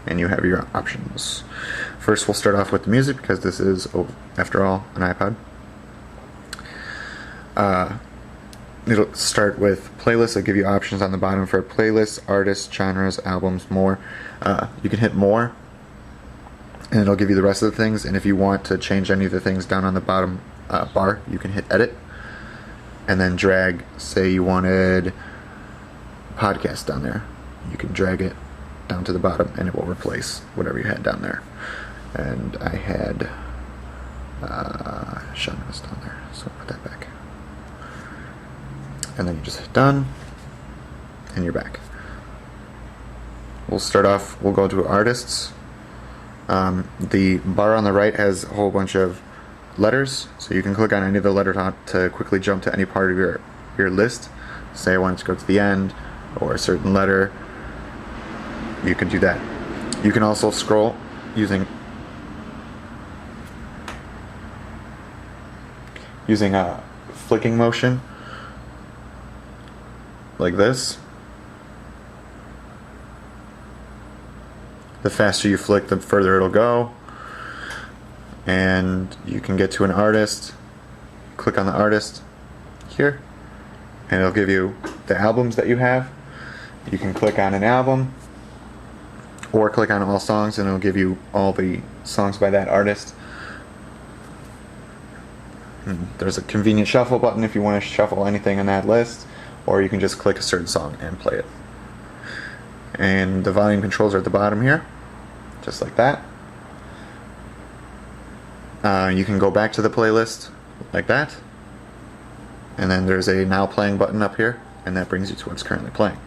and you have your options. First, we'll start off with the music because this is, after all, an iPod. It'll start with playlists. It'll give you options on the bottom for playlists, artists, genres, albums, more. You can hit more, and it'll give you the rest of the things. And if you want to change any of the things down on the bottom bar, you can hit edit, and then drag. Say you wanted podcast down there, you can drag it down to the bottom, and it will replace whatever you had down there. And I had genres down there, so I'll put that back. And then you just hit done, and you're back. We'll start off, we'll go to artists. The bar on the right has a whole bunch of letters, so you can click on any of the letters to quickly jump to any part of your list. Say I wanted to go to the end, or a certain letter, you can do that. You can also scroll using a flicking motion, like this. The faster you flick, the further it'll go. And you can get to an artist, click on the artist here, and it'll give you the albums that you have. You can click on an album, or click on all songs, and it'll give you all the songs by that artist. There's a convenient shuffle button if you want to shuffle anything on that list, or you can just click a certain song and play it. And the volume controls are at the bottom here, just like that. You can go back to the playlist like that, and then there's a now playing button up here, and that brings you to what's currently playing.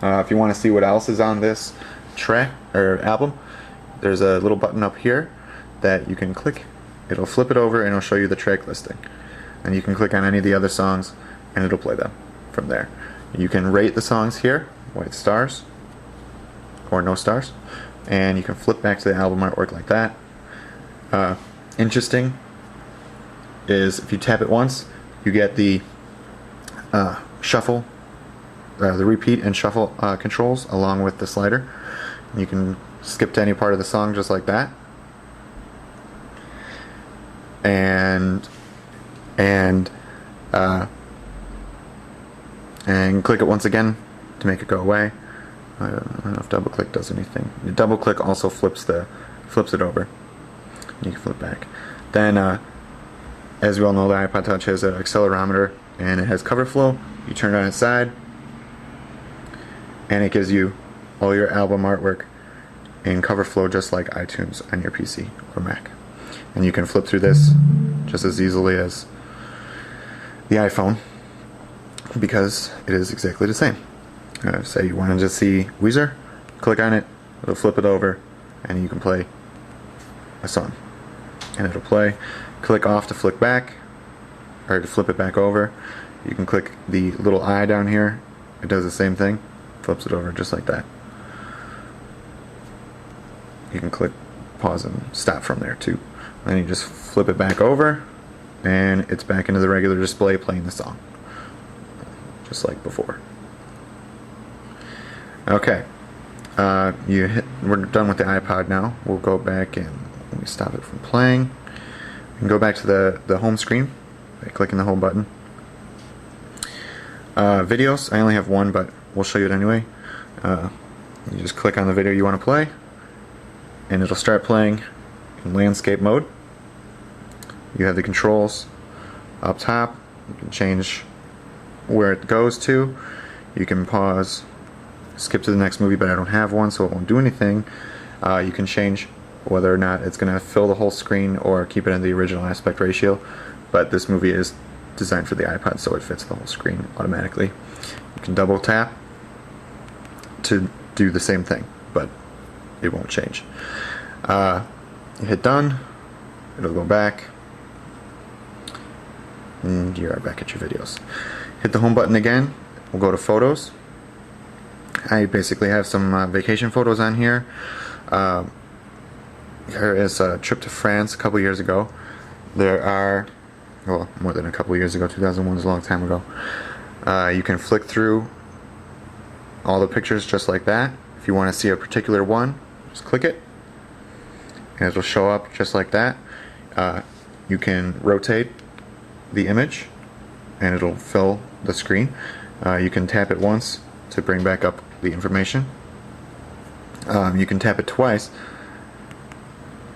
If you want to see what else is on this track or album, there's a little button up here that you can click. It'll flip it over and it'll show you the track listing, and you can click on any of the other songs and it'll play them from there. You can rate the songs here, white stars or no stars, and you can flip back to the album artwork like that. Interesting is if you tap it once, you get the shuffle, the repeat and shuffle controls along with the slider. You can skip to any part of the song just like that, and click it once again to make it go away. I don't know if double click does anything. Double click also flips it over. You can flip back. Then, as we all know, the iPod Touch has an accelerometer and it has cover flow. You turn it on its side, and it gives you all your album artwork in cover flow, just like iTunes on your PC or Mac. And you can flip through this just as easily as the iPhone, because it is exactly the same. Say you wanted to see Weezer, click on it, it'll flip it over, and you can play a song. And it'll play. Click off to flick back, or to flip it back over. You can click the little eye down here, it does the same thing, flips it over just like that. You can click pause and stop from there too. Then you just flip it back over, and it's back into the regular display playing the song, just like before. Okay, we're done with the iPod now. We'll go back and let me stop it from playing. You can go back to the home screen by clicking the home button. Videos, I only have one, but we'll show you it anyway. You just click on the video you want to play, and it'll start playing in landscape mode. You have the controls up top. You can change where it goes to. You can pause, skip to the next movie, but I don't have one, so it won't do anything. You can change whether or not it's going to fill the whole screen or keep it in the original aspect ratio, but this movie is designed for the iPod, so it fits the whole screen automatically. You can double tap to do the same thing, but it won't change. You hit done, it'll go back, and you are back at your videos. Hit the home button again, we'll go to photos. I basically have some vacation photos on here. Here is a trip to France a couple years ago. There are, well, more than a couple years ago, 2001 is a long time ago. You can flick through all the pictures just like that. If you want to see a particular one, Just click it, and it'll show up just like that. You can rotate the image, and it'll fill the screen. You can tap it once to bring back up the information. You can tap it twice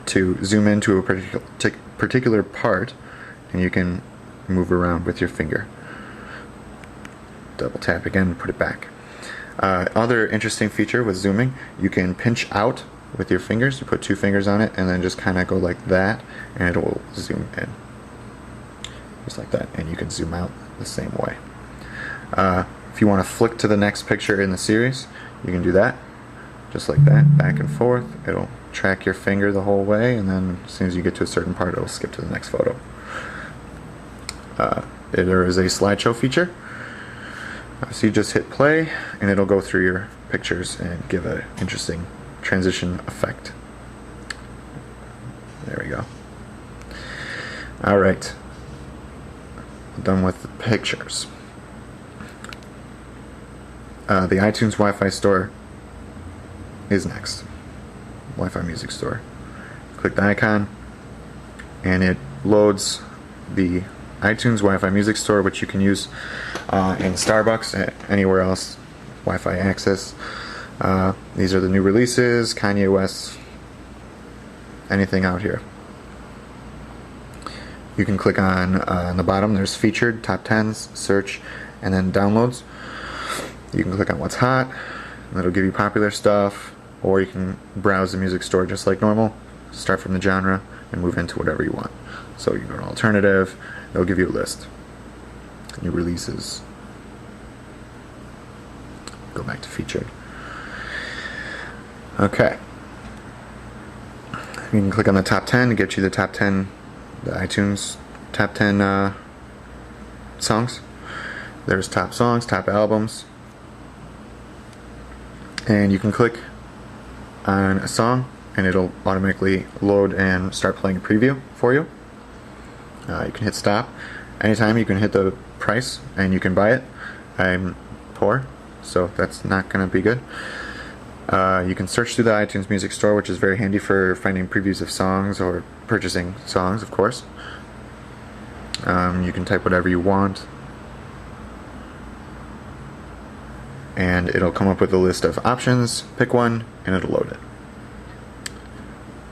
to zoom into a particular part, and you can move around with your finger. Double tap again and put it back. Other interesting feature with zooming, you can pinch out with your fingers. You put 2 fingers on it and then just kind of go like that, and it will zoom in. Just like that, and you can zoom out the same way. If you want to flick to the next picture in the series, you can do that. Just like that, back and forth. It'll track your finger the whole way, and then as soon as you get to a certain part, it'll skip to the next photo. There is a slideshow feature. So you just hit play, and it'll go through your pictures and give an interesting transition effect. There we go. Alright. Done with the pictures. The iTunes Wi-Fi store is next. Wi-Fi music store. Click the icon, and it loads the iTunes Wi-Fi music store, which you can use in Starbucks, anywhere else, Wi-Fi access. These are the new releases, Kanye West, anything out here. You can click on the bottom, there's featured, top 10s, search, and then downloads. You can click on what's hot, and it'll give you popular stuff, or you can browse the music store just like normal, start from the genre, and move into whatever you want. So you go to alternative, it'll give you a list. New releases. Go back to featured. Okay. You can click on the top 10 to get you the top 10, the iTunes top 10 songs. There's top songs, top albums. And you can click on a song, and it'll automatically load and start playing a preview for you. You can hit stop. Anytime you can hit the price and you can buy it. I'm poor, so that's not going to be good. You can search through the iTunes Music Store, which is very handy for finding previews of songs or purchasing songs, of course. You can type whatever you want, and it'll come up with a list of options. Pick one, and it'll load it.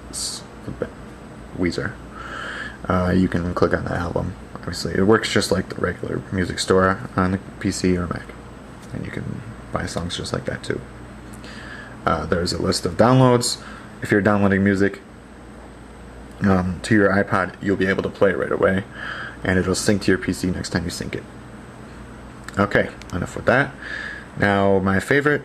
It's Weezer. You can click on the album. Obviously, it works just like the regular music store on the PC or Mac, and you can buy songs just like that too. There's a list of downloads. If you're downloading music to your iPod, you'll be able to play it right away, and it'll sync to your PC next time you sync it. Okay, enough with that. Now, my favorite